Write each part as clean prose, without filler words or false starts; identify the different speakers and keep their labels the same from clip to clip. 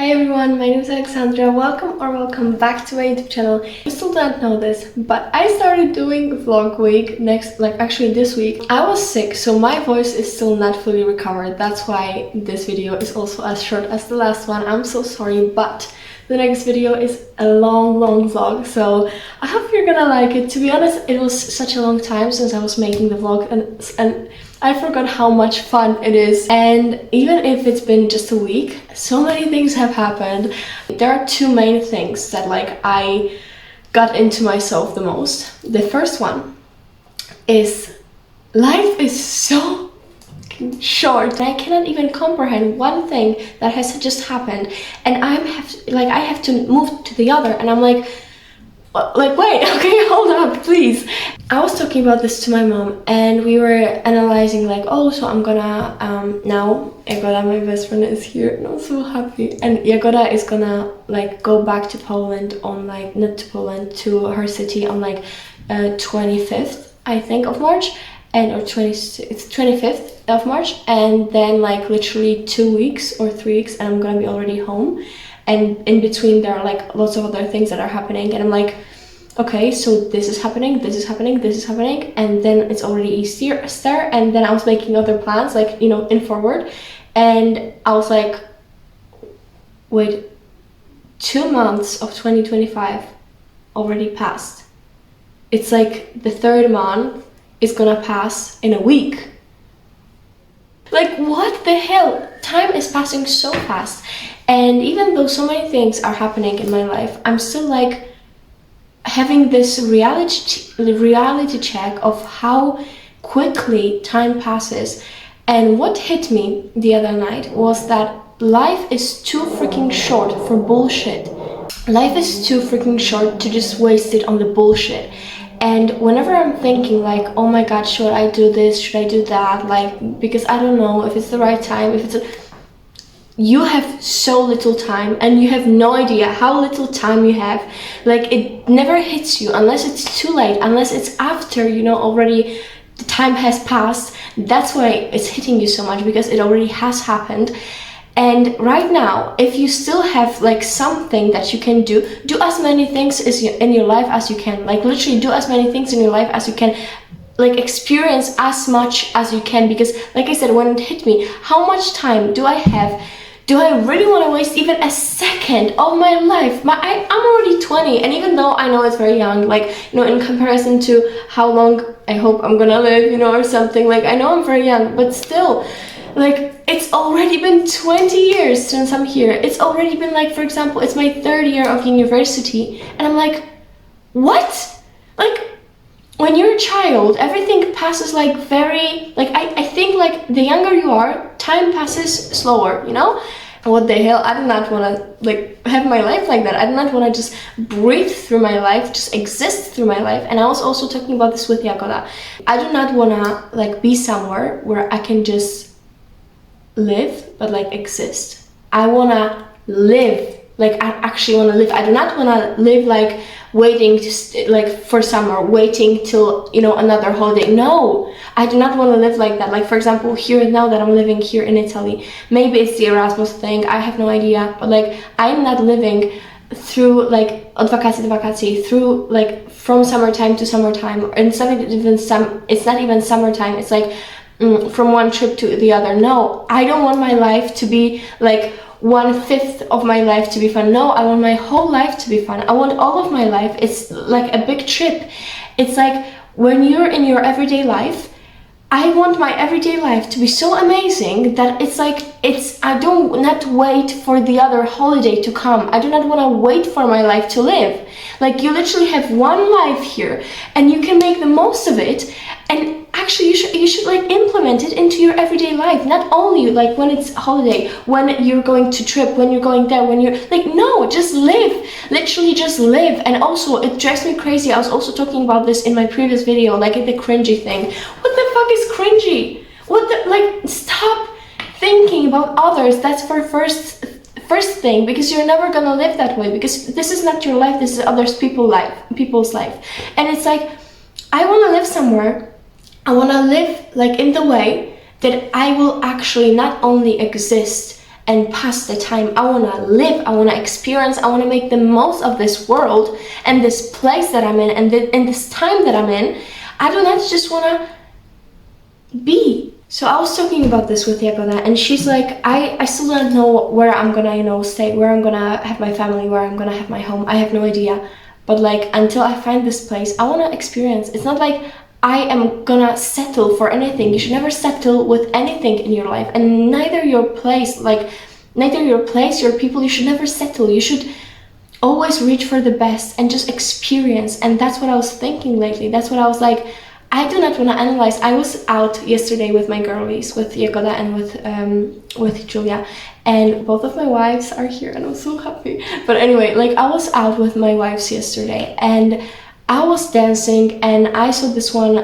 Speaker 1: Hi everyone, my name is Alexandra. Welcome back to my YouTube channel. You still don't know this, but I started doing vlog week this week. I was sick, so my voice is still not fully recovered. That's why this video is also as short as the last one. I'm so sorry, but the next video is a long vlog, so I hope you're gonna like it. To be honest, it was such a long time since I was making the vlog and I forgot how much fun it is. And even if it's been just a week, so many things have happened. There are two main things that I got into myself the most. The first one is life is so short. I cannot even comprehend one thing that has just happened, and I have to move to the other, and I'm like wait, okay, hold up, please. I was talking about this to my mom, and we were analyzing so I'm gonna now Jagoda, my best friend, is here, and I'm so happy. And Jagoda is gonna go back to Poland on not to Poland, to her city on 25th, I think, of March, it's 25th of March, and then literally 2 weeks or 3 weeks and I'm gonna be already home. And in between there are lots of other things that are happening, and I'm like, okay, so this is happening, and then it's already Easter, and then I was making other plans in forward, and I was like, wait, 2 months of 2025 already passed. It's the third month is gonna pass in a week. What the hell? Time is passing so fast. And even though so many things are happening in my life, I'm still having this reality check of how quickly time passes. And what hit me the other night was that life is too freaking short for bullshit. Life is too freaking short to just waste it on the bullshit. And whenever I'm thinking oh my god, should I do this, should I do that, because I don't know if it's the right time, you have so little time, and you have no idea how little time you have. It never hits you unless it's too late, unless it's after already the time has passed. That's why it's hitting you so much, because it already has happened. And right now, if you still have something that you can do as many things in your life as you can. Literally do as many things in your life as you can. Experience as much as you can, because I said, when it hit me, how much time do I have? Do I really want to waste even a second of my life? I'm already 20, and even though I know it's very young, in comparison to how long I hope I'm gonna live, or something, I know I'm very young, but still, it's already been 20 years since I'm here. It's already been for example, it's my 3rd year of university, and I'm what? When you're a child, everything passes very, I think the younger you are, time passes slower, What the hell? I do not want to have my life like that. I do not want to just breathe through my life, just exist through my life. And I was also talking about this with Jagoda. I do not want to be somewhere where I can just live, but exist. I want to live. I actually want to live. I do not want to live waiting to for summer, waiting till another holiday. No, I do not want to live like that. for example, here now that I'm living here in Italy, maybe it's the Erasmus thing, I have no idea, but I'm not living through od wakacji do wakacji, through from summertime to summertime, and it's not even summertime, it's from one trip to the other. No, I don't want my life to be 1/5 of my life to be fun. No, I want my whole life to be fun. I want all of my life. It's a big trip. It's when you're in your everyday life, I want my everyday life to be so amazing that I do not wait for the other holiday to come. I do not want to wait for my life to live. You literally have one life here, and you can make the most of it. And actually, you should implement it into your everyday life. Not only when it's holiday, when you're going to trip, when you're going there, when you're no, just live. Literally just live. And also, it drives me crazy. I was also talking about this in my previous video, the cringy thing. What the fuck is cringy? What the stop thinking about others. That's for first thing, because you're never gonna live that way, because this is not your life, this is people's life. And it's I want to live somewhere. I want to live in the way that I will actually not only exist and pass the time. I want to live, I want to experience, I want to make the most of this world and this place that I'm in, and this time that I'm in. I do not just want to be. So I was talking about this with Jagoda, and she's like, I still don't know where I'm gonna, stay, where I'm gonna have my family, where I'm gonna have my home. I have no idea. But like, until I find this place, I want to experience. It's not like I am gonna settle for anything. You should never settle with anything in your life, and neither your place, your people, you should never settle. You should always reach for the best and just experience. And that's what I was thinking lately. That's what I was like, I do not want to analyze. I was out yesterday with my girlies, with Jagoda and with Julia, and both of my wives are here, and I'm so happy. But anyway, like, I was out with my wives yesterday, and I was dancing, and I saw this one,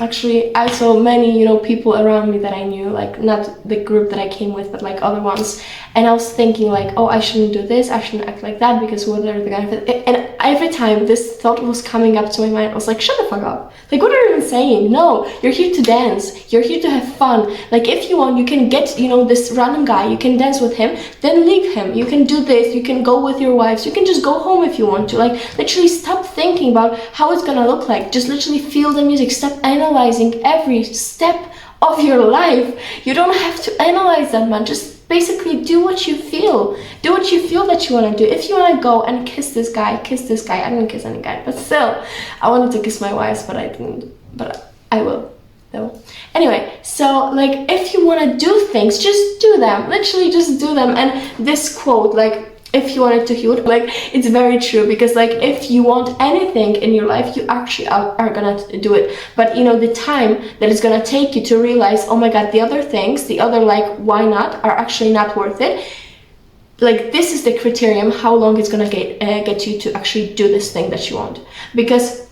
Speaker 1: actually I saw many, people around me that I knew, like not the group that I came with, but like other ones. And I was thinking like, oh, I shouldn't do this, I shouldn't act like that, because what are the benefits? And every time this thought was coming up to my mind, I was like, shut the fuck up. Like, what are you even saying? No, you're here to dance, you're here to have fun. Like, if you want, you can get, this random guy, you can dance with him, then leave him. You can do this, you can go with your wives, you can just go home if you want to. Like, literally stop thinking about how it's gonna look like. Just literally feel the music. Stop analyzing every step of your life. You don't have to analyze that much. Just basically do what you feel. Do what you feel that you want to do. If you want to go and kiss this guy, kiss this guy. I didn't kiss any guy, but still, I wanted to kiss my wives, but I didn't. But I will, though. Anyway, so like, if you want to do things, just do them. Literally just do them. And this quote, like, if you wanted to heal, like, it's very true, because like, if you want anything in your life, you actually are gonna do it. But the time that it's gonna take you to realize, oh my god, the other things, the other like why not, are actually not worth it. Like, this is the criterion how long it's gonna get you to actually do this thing that you want. Because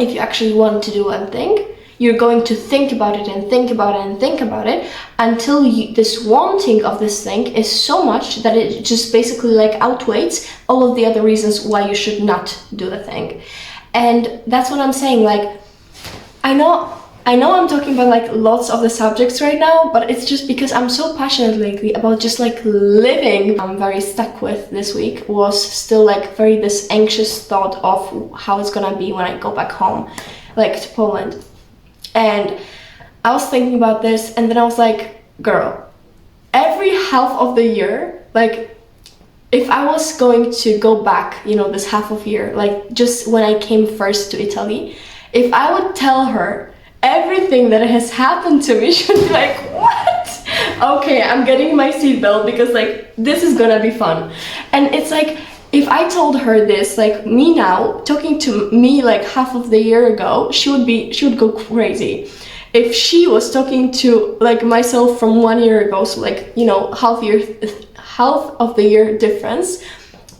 Speaker 1: if you actually want to do one thing, you're going to think about it and think about it and think about it until this wanting of this thing is so much that it just basically like outweighs all of the other reasons why you should not do the thing. And that's what I'm saying. Like, I know I'm talking about like lots of the subjects right now, but it's just because I'm so passionate lately about just like living. I'm very stuck with this week was still like very this anxious thought of how it's gonna be when I go back home, like to Poland. And I was thinking about this, and then I was like, girl, every half of the year, like, if I was going to go back, this half of year, like just when I came first to Italy, if I would tell her everything that has happened to me, she would be like, what? Okay, I'm getting my seatbelt, because like, this is gonna be fun. And it's like, if I told her this, like me now, talking to me like half of the year ago, she would go crazy. If she was talking to like myself from 1 year ago, so like, half of the year difference,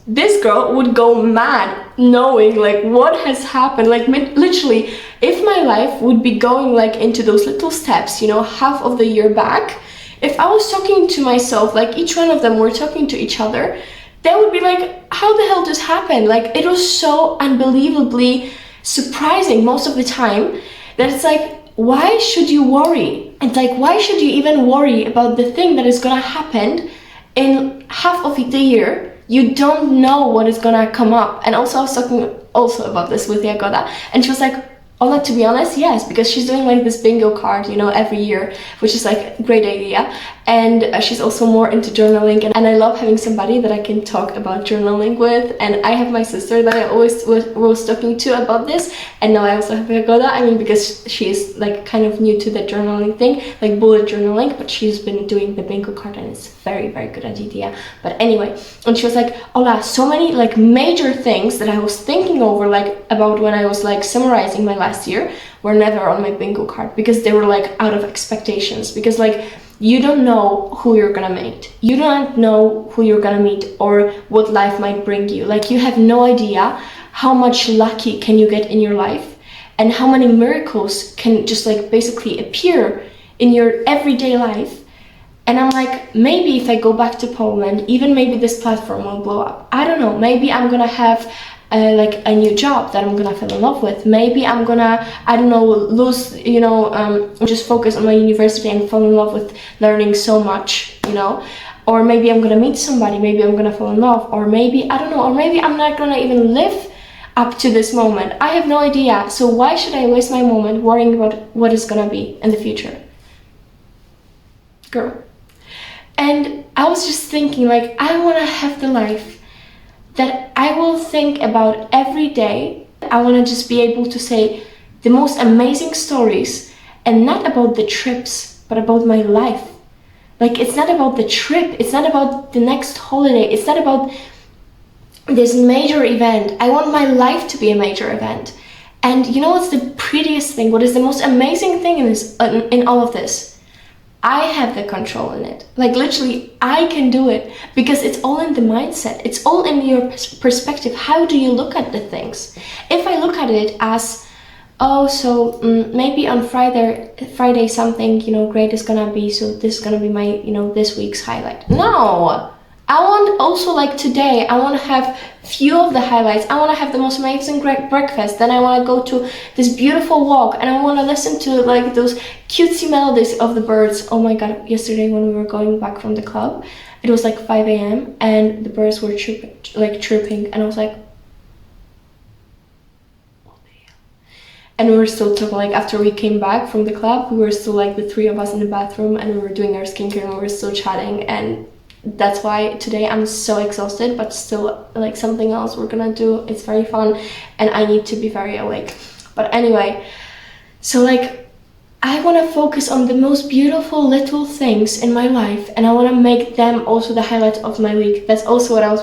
Speaker 1: this girl would go mad knowing like what has happened. Like, literally, if my life would be going like into those little steps, half of the year back, if I was talking to myself, like each one of them were talking to each other, they would be like, how the hell this happened? Like, it was so unbelievably surprising most of the time that it's like, why should you worry? It's like, why should you even worry about the thing that is gonna happen in half of the year? You don't know what is gonna come up. And also, I was talking also about this with Jagoda, and she was like, Ola, to be honest, yes, because she's doing like this bingo card, every year, which is like a great idea. And she's also more into journaling, and I love having somebody that I can talk about journaling with. And I have my sister that I always was talking to about this, and now I also have Jagoda. because she is like kind of new to the journaling thing, like bullet journaling, but she's been doing the bingo card, and it's very, very good idea. But anyway, and she was like, Ola, so many like major things that I was thinking over, like about when I was like summarizing my last year, were never on my bingo card, because they were like out of expectations. Because like, you don't know who you're gonna meet, you don't know who you're gonna meet, or what life might bring you. Like, you have no idea how much lucky can you get in your life, and how many miracles can just like basically appear in your everyday life. And I'm like, maybe if I go back to Poland, even maybe this platform will blow up. I don't know, maybe I'm gonna have like a new job that I'm gonna fall in love with. Maybe I'm gonna, I don't know, lose, just focus on my university and fall in love with learning so much, or maybe I'm gonna meet somebody, maybe I'm gonna fall in love, or maybe, I don't know, or maybe I'm not gonna even live up to this moment. I have no idea. So why should I waste my moment worrying about what is gonna be in the future? Girl. And I was just thinking, like, I wanna have the life that I will think about every day. I wanna just be able to say the most amazing stories, and not about the trips, but about my life. Like, it's not about the trip, it's not about the next holiday, it's not about this major event. I want my life to be a major event. And you know what's the prettiest thing? What is the most amazing thing in all of this? I have the control in it. Like, literally, I can do it, because it's all in the mindset. It's all in your perspective. How do you look at the things? If I look at it as, oh, so maybe on Friday something, you know, great is gonna be, so this is gonna be my, you know, this week's highlight. No, I want also, like, today, I want to have few of the highlights. I want to have the most amazing breakfast. Then I want to go to this beautiful walk, and I want to listen to, like, those cutesy melodies of the birds. Oh my god, yesterday when we were going back from the club, it was like 5 a.m. and the birds were chirping, and I was like, and we were still talking, like, after we came back from the club, we were still, like, the three of us in the bathroom, and we were doing our skincare, and we were still chatting. And that's why today I'm so exhausted, but still, like, something else we're gonna do. It's very fun, and I need to be very awake. But anyway, so, like, I want to focus on the most beautiful little things in my life, and I want to make them also the highlight of my week. That's also what I was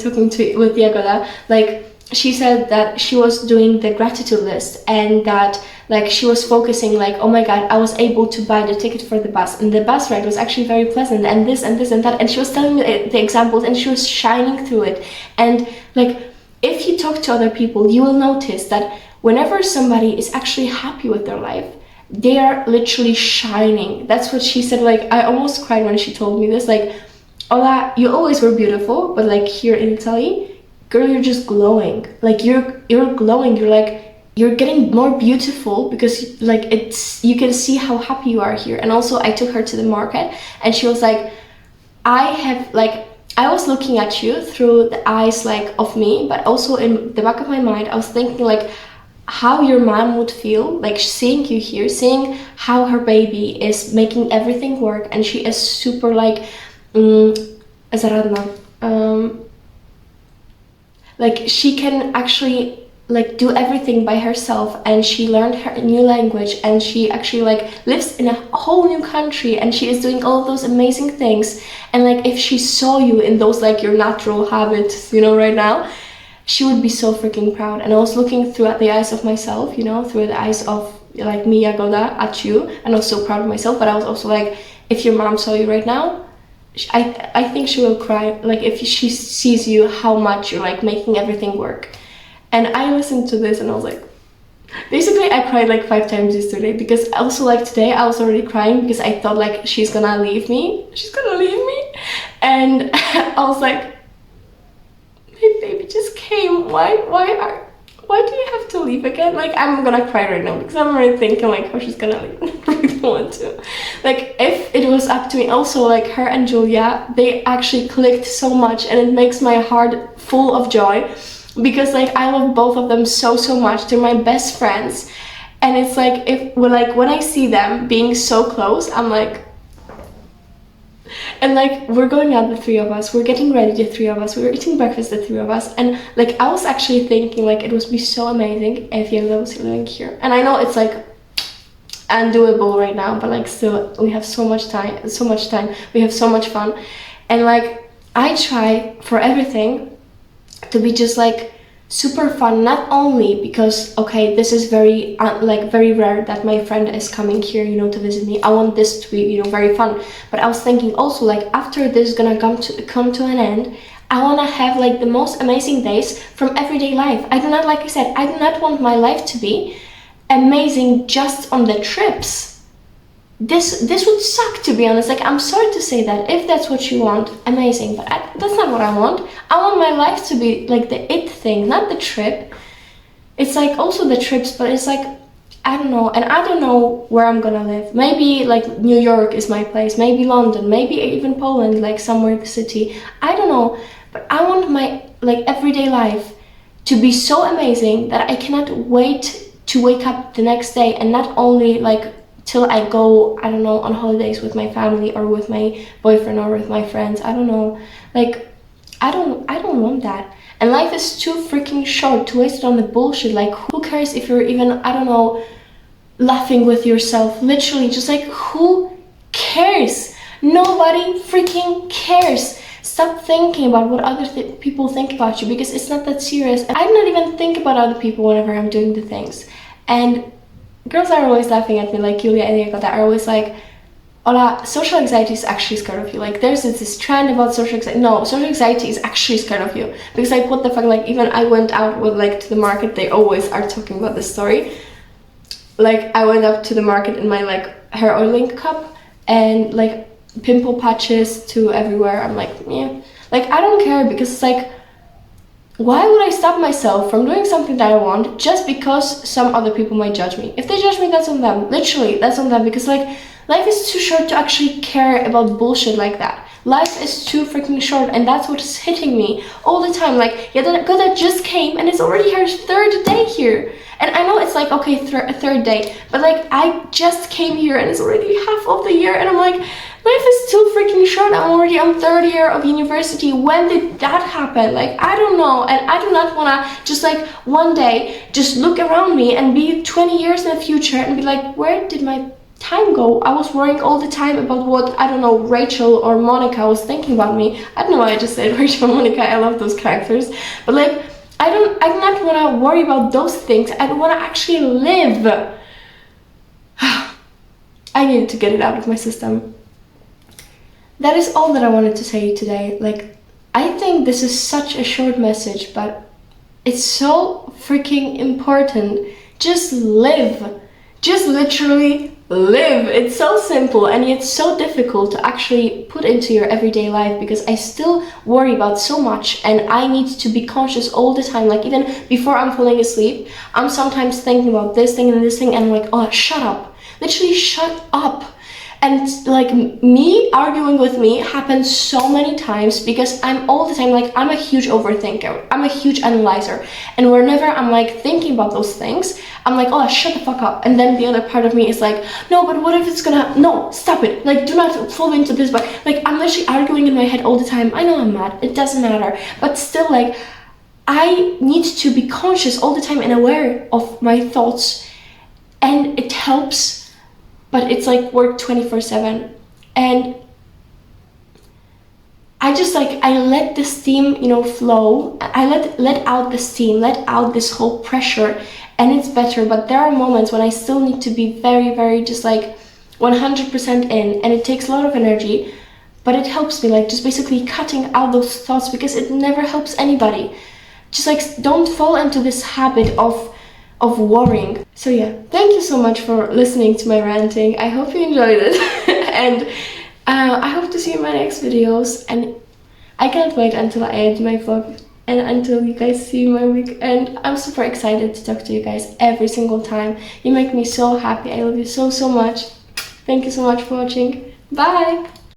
Speaker 1: talking to with Jagoda. Like, she said that she was doing the gratitude list, and that, like, she was focusing, like, oh my god, I was able to buy the ticket for the bus, and the bus ride was actually very pleasant, and this and this and that, and she was telling me the examples, and she was shining through it. And, like, if you talk to other people, you will notice that whenever somebody is actually happy with their life, they are literally shining. That's what she said. Like, I almost cried when she told me this. Like, Ola, you always were beautiful, but, like, here in Italy, girl, you're just glowing. Like, you're glowing. You're, like, you're getting more beautiful, because, like, it's, you can see how happy you are here. And also, I took her to the market, and she was like, I was looking at you through the eyes, like, of me, but also in the back of my mind, I was thinking, like, how your mom would feel, like, seeing you here, seeing how her baby is making everything work, and she is super, like, zaradna. Like, she can actually, like, do everything by herself, and she learned her new language, and she actually, like, lives in a whole new country, and she is doing all of those amazing things. And, like, if she saw you in those, like, your natural habits, you know, right now, she would be so freaking proud. And I was looking through the eyes of myself, you know, through the eyes of, like, me, Jagoda, at you, and I was so proud of myself. But I was also like, if your mom saw you right now, I think she will cry, like, if she sees you, how much you're, like, making everything work. And I listened to this, and I was like, basically, I cried, like, 5 times yesterday, because also, like, today I was already crying, because I thought, like, she's gonna leave me, and I was like, my baby just came, why do you have to leave again? Like, I'm gonna cry right now, because I'm already thinking, like, how she's gonna leave. I really don't want to. Like, if it was up to me, also, like, her and Julia, they actually clicked so much, and it makes my heart full of joy, because, like, I love both of them so much. They're my best friends, and it's like, when I see them being so close, I'm like, and, like, we're going out, the 3 of us, we're getting ready, the 3 of us, we were eating breakfast, the 3 of us, and, like, I was actually thinking, like, it would be so amazing if Yoda was living here. And I know it's, like, undoable right now, but, like, still, we have so much time, we have so much fun, and, like, I try for everything to be just, like, super fun, not only because, okay, this is very very rare that my friend is coming here, you know, to visit me. I want this to be, you know, very fun. But I was thinking also, like, after this is gonna come to an end, I want to have, like, the most amazing days from everyday life. I do not, like I said, I do not want my life to be amazing just on the trips. This would suck, to be honest. Like, I'm sorry to say that. If that's what you want, amazing, but that's not what I want. I want my life to be, like, the it thing, not the trip. It's, like, also the trips, but it's, like, I don't know, and I don't know where I'm gonna live. Maybe like New York is my place, maybe London, maybe even Poland, like somewhere in the city. I don't know, but I want my like everyday life to be so amazing that I cannot wait to wake up the next day, and not only like till I go, I don't know, on holidays with my family or with my boyfriend or with my friends. I don't know, like I don't want that. And life is too freaking short to waste it on the bullshit. Like, who cares if you're even, I don't know, laughing with yourself? Literally, just like, who cares? Nobody freaking cares. Stop thinking about what other people think about you, because it's not that serious. And I do not even think about other people whenever I'm doing the things. And girls are always laughing at me, like Julia and Jakob, that are always like, Ola, social anxiety is actually scared of you. Like, there's this trend about social anxiety. No, social anxiety is actually scared of you. Because like, what the fuck, like, even I went out with like to the market, they always are talking about this story. Like, I went up to the market in my like hair oiling cup, and like pimple patches to everywhere. I'm like, yeah, like, I don't care, because it's like, why would I stop myself from doing something that I want just because some other people might judge me? If they judge me, that's on them. Literally, that's on them, because like, life is too short to actually care about bullshit like that. Life is too freaking short, and that's what's hitting me all the time. Like, yeah, that girl that just came and it's already her third day here. And I know it's like, okay, third day, but like, I just came here and it's already half of the year, and I'm like, life is too freaking short. I'm already on third year of university. When did that happen? Like, I don't know. And I do not want to just like one day just look around me and be 20 years in the future and be like, where did my time go? I was worrying all the time about what, I don't know, Rachel or Monica was thinking about me. I don't know why I just said Rachel and Monica. I love those characters. But like, I do not want to worry about those things. I want to actually live. I needed to get it out of my system. That is all that I wanted to say today. Like, I think this is such a short message, but it's so freaking important. Just live. Just literally live. It's so simple, and yet so difficult to actually put into your everyday life, because I still worry about so much, and I need to be conscious all the time. Like, even before I'm falling asleep, I'm sometimes thinking about this thing and this thing, and I'm like, oh, shut up. Literally, shut up. And like, me arguing with me happens so many times, because I'm all the time like, I'm a huge overthinker, I'm a huge analyzer, and whenever I'm like thinking about those things, I'm like, oh, shut the fuck up. And then the other part of me is like, no, but what if it's gonna, no, stop it, like, do not fall into this. But like, I'm literally arguing in my head all the time. I know I'm mad, it doesn't matter, but still, like, I need to be conscious all the time and aware of my thoughts, and it helps. But it's like work 24/7, and I just like, I let the steam, you know, flow. I let out the steam, let out this whole pressure, and it's better. But there are moments when I still need to be very, very just like 100% in, and it takes a lot of energy, but it helps me, like, just basically cutting out those thoughts, because it never helps anybody. Just like, don't fall into this habit of worrying. So yeah, thank you so much for listening to my ranting. I hope you enjoyed it. And I hope to see you in my next videos, and I can't wait until I edit my vlog and until you guys see my week. And I'm super excited to talk to you guys every single time. You make me so happy. I love you so much. Thank you so much for watching. Bye.